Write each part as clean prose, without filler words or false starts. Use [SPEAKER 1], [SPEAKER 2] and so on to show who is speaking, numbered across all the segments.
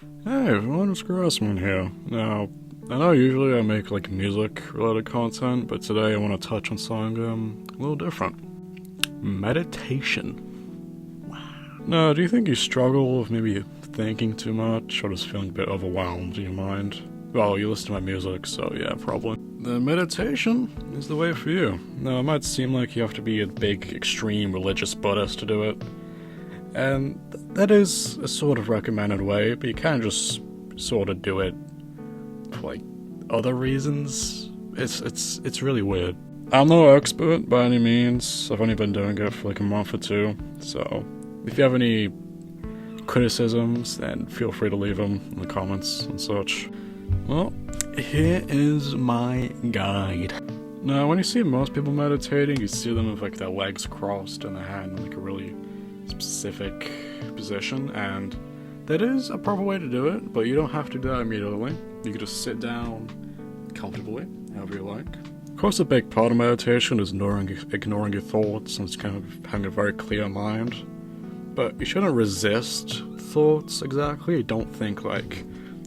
[SPEAKER 1] Hey everyone, it's Grassman here. Now, I know usually I make like music-related content, but today I want to touch on something a little different. Meditation. Now, do you think you struggle with maybe thinking too much, or just feeling a bit overwhelmed in your mind? Well, you listen to my music, so yeah, probably. Then meditation is the way for you. Now, it might seem like you have to be a big, extreme religious Buddhist to do it, and that is a sort of recommended way, but you can't just sort of do it for like other reasons. It's really weird. I'm no expert by any means. I've only been doing it for like a month or two, so if you have any criticisms, then feel free to leave them in the comments and such. Well, here is my guide. Now, when you see most people meditating, you see them with like their legs crossed and their hand in like a really specific position, and that is a proper way to do it, but you don't have to do that immediately. You can just sit down comfortably, however you like. Of course, a big part of meditation is ignoring your thoughts and just kind of having a very clear mind. But you shouldn't resist thoughts exactly. You don't think like,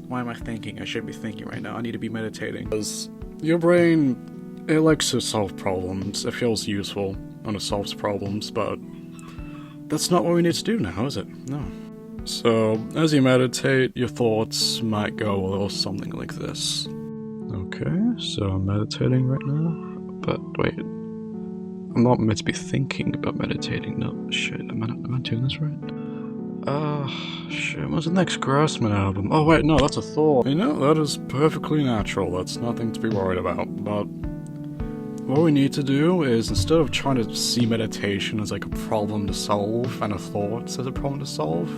[SPEAKER 1] why am I thinking? I shouldn't be thinking right now. I need to be meditating. Because your brain, it likes to solve problems. It feels useful when it solves problems, but that's not what we need to do now, is it? No. So, as you meditate, your thoughts might go a little something like this. Okay, so I'm meditating right now, but wait. I'm not meant to be thinking about meditating. No, shit, am I doing this right? Shit, what's the next Grassman album? Oh wait, no, that's a thought. You know, that is perfectly natural. That's nothing to be worried about, but what we need to do is, instead of trying to see meditation as like a problem to solve and a thought as a problem to solve,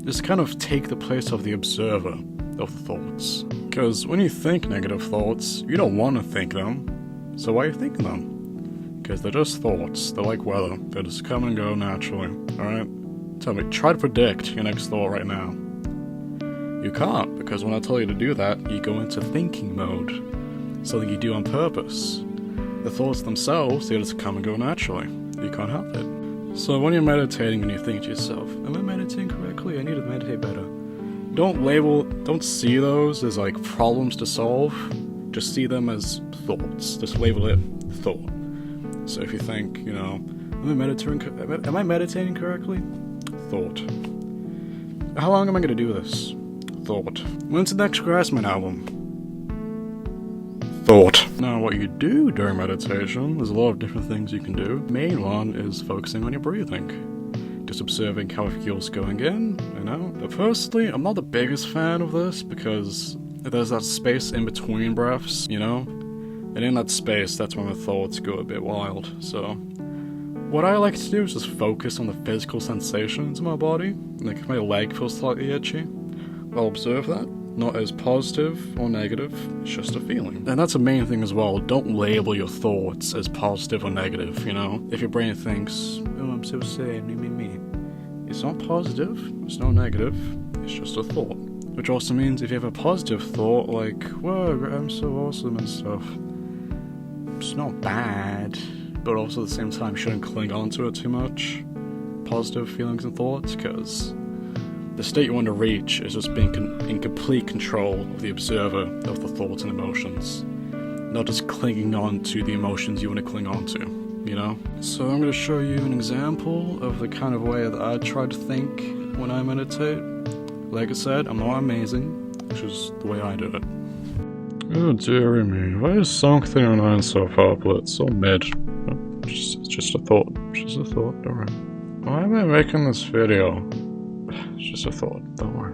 [SPEAKER 1] just kind of take the place of the observer of the thoughts. Because when you think negative thoughts, you don't want to think them, so why are you thinking them? Because they're just thoughts. They're like weather. They just come and go naturally, alright? Tell me, try to predict your next thought right now. You can't, because when I tell you to do that, you go into thinking mode. Something you do on purpose. The thoughts themselves, they just come and go naturally. You can't help it. So when you're meditating and you think to yourself, am I meditating correctly? I need to meditate better. Don't see those as like problems to solve. Just see them as thoughts. Just label it thought. So if you think, you know, am I meditating correctly? Thought. How long am I going to do this? Thought. When's the next Grassman album? Thought. Now, what you do during meditation, there's a lot of different things you can do. The main one is focusing on your breathing. Just observing how it feels going in and out. But personally, I'm not the biggest fan of this because there's that space in between breaths, you know? And in that space, that's when the thoughts go a bit wild. So, what I like to do is just focus on the physical sensations in my body. Like if my leg feels slightly itchy, I'll observe that. Not as positive or negative, it's just a feeling. And that's the main thing as well, don't label your thoughts as positive or negative, you know? If your brain thinks, oh, I'm so sad, me. It's not positive, it's not negative, it's just a thought. Which also means if you have a positive thought, like, whoa, I'm so awesome and stuff, it's not bad, but also at the same time, you shouldn't cling on to it too much. Positive feelings and thoughts, because the state you want to reach is just being in complete control of the observer of the thoughts and emotions. Not just clinging on to the emotions you want to cling on to, you know? So I'm going to show you an example of the kind of way that I try to think when I meditate. Like I said, I'm not amazing, which is the way I do it. Oh dearie me, why is song 309 so far, but it's so mid? It's just a thought, alright. Why am I making this video? It's just a thought, don't worry.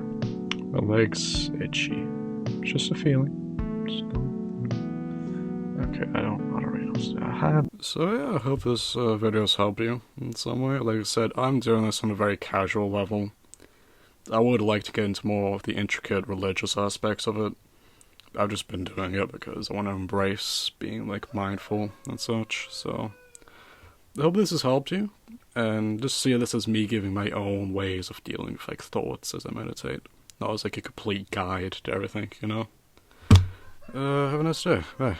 [SPEAKER 1] My leg's itchy. It's just a feeling. Okay, I don't really know. So yeah, I hope this video's helped you in some way. Like I said, I'm doing this on a very casual level. I would like to get into more of the intricate religious aspects of it. I've just been doing it because I want to embrace being like mindful and such, so I hope this has helped you, and just see this as me giving my own ways of dealing with like thoughts as I meditate, not as like a complete guide to everything, you know? Have a nice day, bye.